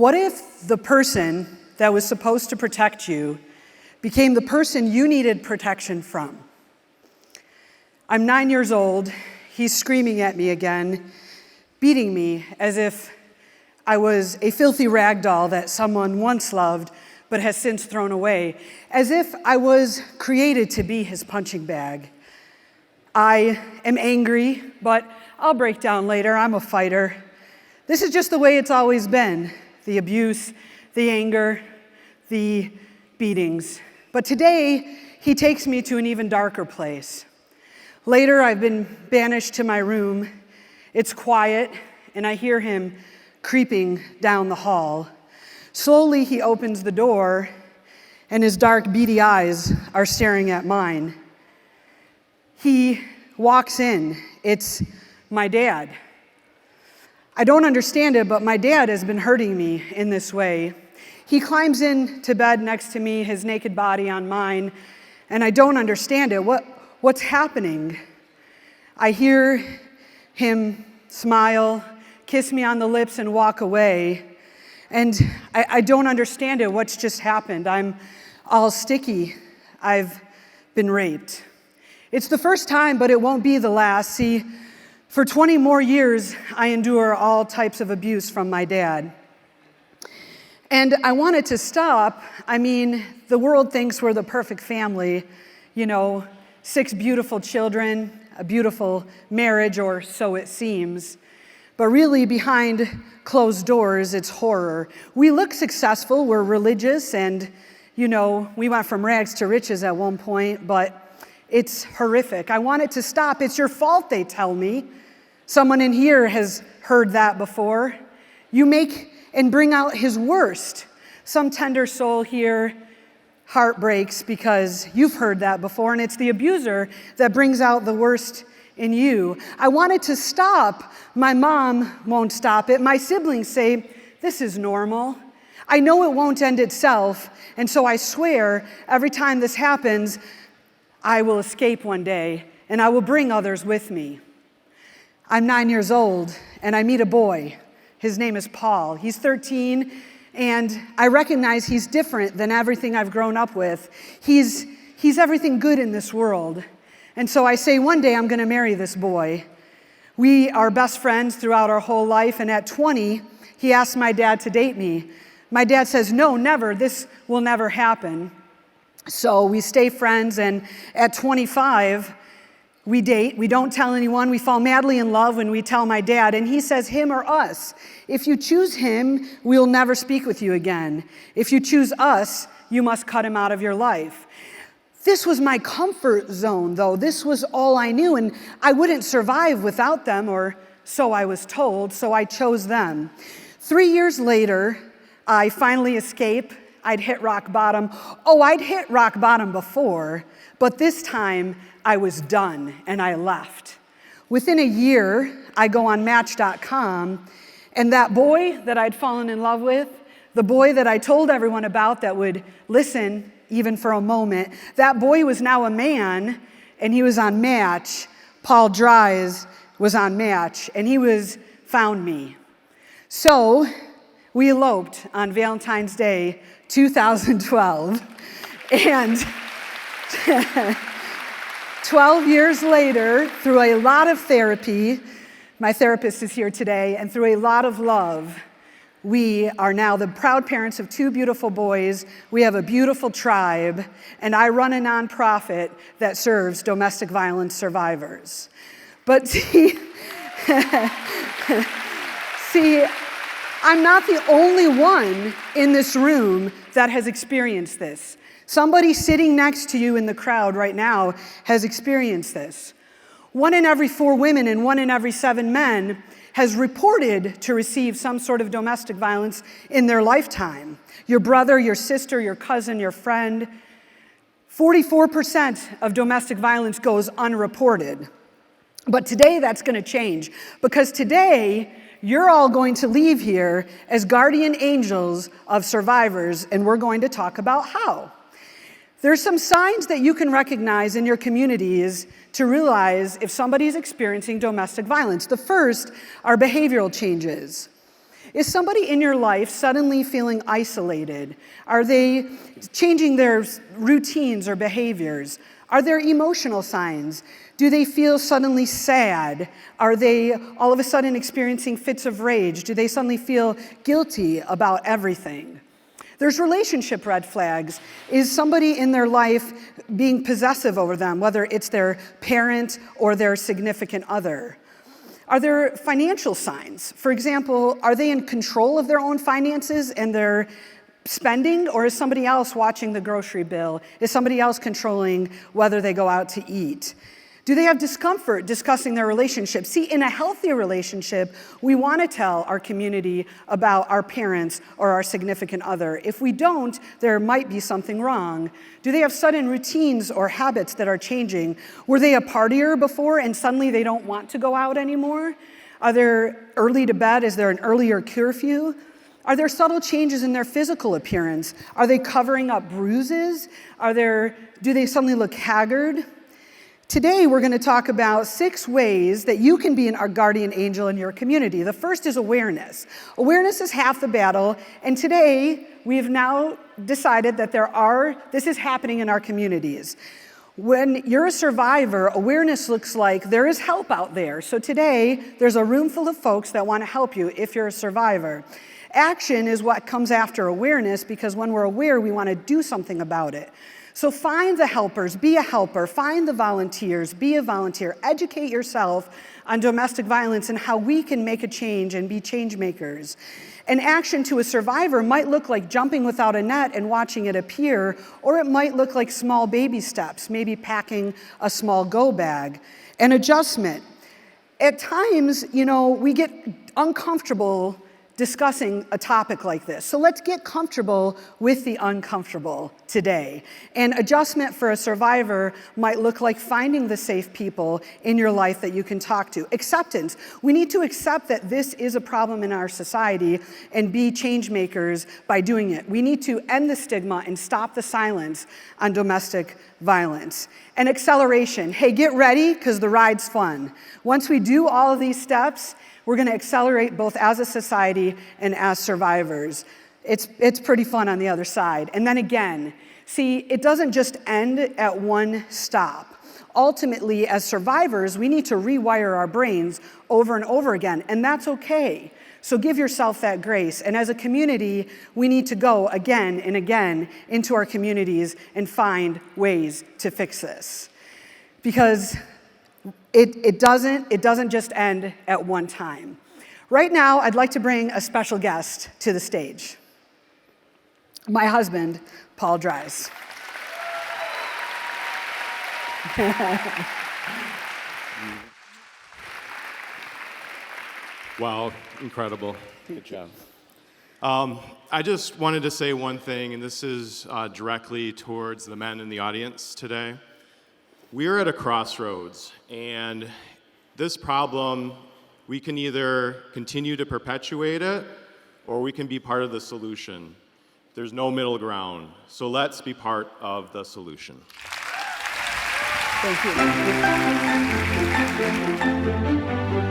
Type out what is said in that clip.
What if the person that was supposed to protect you became the person you needed protection from? I'm 9 years old. He's screaming at me again, beating me as if I was a filthy rag doll that someone once loved but has since thrown away, as if I was created to be his punching bag. I am angry, but I'll break down later. I'm a fighter. This is just the way it's always been. The abuse, the anger, the beatings. But today, he takes me to an even darker place. Later, I've been banished to my room. It's quiet, and I hear him creeping down the hall. Slowly, he opens the door, and his dark, beady eyes are staring at mine. He walks in. It's my dad. I don't understand it, but my dad has been hurting me in this way. He climbs into bed next to me, his naked body on mine, and I don't understand it. What's happening? I hear him smile, kiss me on the lips, and walk away. And I don't understand it. What's just happened? I'm all sticky. I've been raped. It's the first time, but it won't be the last. See, for 20 more years, I endure all types of abuse from my dad. And I wanted to stop. I mean, the world thinks we're the perfect family. 6 beautiful children, a beautiful marriage, or so it seems. But really, behind closed doors, it's horror. We look successful, we're religious, and, we went from rags to riches at one point, but it's horrific. I want it to stop. It's your fault, they tell me. Someone in here has heard that before. You make and bring out his worst. Some tender soul here heart breaks because you've heard that before, and it's the abuser that brings out the worst in you. I want it to stop. My mom won't stop it. My siblings say, this is normal. I know it won't end itself, and so I swear every time this happens, I will escape one day, and I will bring others with me. I'm 9 years old, and I meet a boy. His name is Paul. He's 13, and I recognize he's different than everything I've grown up with. He's everything good in this world. And so I say, one day I'm going to marry this boy. We are best friends throughout our whole life, and at 20, he asked my dad to date me. My dad says, no, never. This will never happen. So we stay friends, and at 25, we date. We don't tell anyone. We fall madly in love when we tell my dad, and he says, him or us. If you choose him, we'll never speak with you again. If you choose us, you must cut him out of your life. This was my comfort zone, though. This was all I knew, and I wouldn't survive without them, or so I was told, so I chose them. 3 years later, I finally escape. I'd hit rock bottom. Oh, I'd hit rock bottom before, but this time I was done, and I left. Within a year, I go on Match.com, and that boy that I'd fallen in love with, the boy that I told everyone about that would listen even for a moment, that boy was now a man, and he was on Match. Paul Dries was on Match, and he found me. So we eloped on Valentine's Day, 2012, and 12 years later, through a lot of therapy, my therapist is here today, and through a lot of love, we are now the proud parents of 2 beautiful boys. We have a beautiful tribe, and I run a nonprofit that serves domestic violence survivors. But see, I'm not the only one in this room that has experienced this. Somebody sitting next to you in the crowd right now has experienced this. 1 in every 4 women and 1 in every 7 men has reported to receive some sort of domestic violence in their lifetime. Your brother, your sister, your cousin, your friend. 44% of domestic violence goes unreported. But today that's going to change, because today you're all going to leave here as guardian angels of survivors, and we're going to talk about how. There's some signs that you can recognize in your communities to realize if somebody's experiencing domestic violence. The first are behavioral changes. Is somebody in your life suddenly feeling isolated? Are they changing their routines or behaviors? Are there emotional signs? Do they feel suddenly sad? Are they all of a sudden experiencing fits of rage? Do they suddenly feel guilty about everything? There's relationship red flags. Is somebody in their life being possessive over them, whether it's their parent or their significant other? Are there financial signs? For example, are they in control of their own finances and their spending, or is somebody else watching the grocery bill? Is somebody else controlling whether they go out to eat? Do they have discomfort discussing their relationship? See, in a healthy relationship, we want to tell our community about our parents or our significant other. If we don't, there might be something wrong. Do they have sudden routines or habits that are changing? Were they a partier before and suddenly they don't want to go out anymore? Are they early to bed? Is there an earlier curfew? Are there subtle changes in their physical appearance? Are they covering up bruises? Do they suddenly look haggard? Today, we're going to talk about 6 ways that you can be our guardian angel in your community. The first is awareness. Awareness is half the battle, and today, we have now decided that this is happening in our communities. When you're a survivor, awareness looks like there is help out there. So today, there's a room full of folks that want to help you if you're a survivor. Action is what comes after awareness, because when we're aware, we want to do something about it. So find the helpers, be a helper. Find the volunteers, be a volunteer. Educate yourself on domestic violence and how we can make a change and be change makers. An action to a survivor might look like jumping without a net and watching it appear, or it might look like small baby steps, maybe packing a small go bag. An adjustment. At times, we get uncomfortable discussing a topic like this. So let's get comfortable with the uncomfortable today. And adjustment for a survivor might look like finding the safe people in your life that you can talk to. Acceptance. We need to accept that this is a problem in our society and be change makers by doing it. We need to end the stigma and stop the silence on domestic violence. And acceleration. Hey, get ready, because the ride's fun. Once we do all of these steps, we're going to accelerate both as a society and as survivors. It's pretty fun on the other side. And then again, see, it doesn't just end at one stop. Ultimately, as survivors, we need to rewire our brains over and over again, and that's okay. So give yourself that grace. And as a community, we need to go again and again into our communities and find ways to fix this. Because it doesn't just end at one time. Right now, I'd like to bring a special guest to the stage. My husband, Paul Dries. Wow, incredible. Good job. I just wanted to say one thing, and this is directly towards the men in the audience today. We're at a crossroads, and this problem, we can either continue to perpetuate it, or we can be part of the solution. There's no middle ground, so let's be part of the solution. Thank you.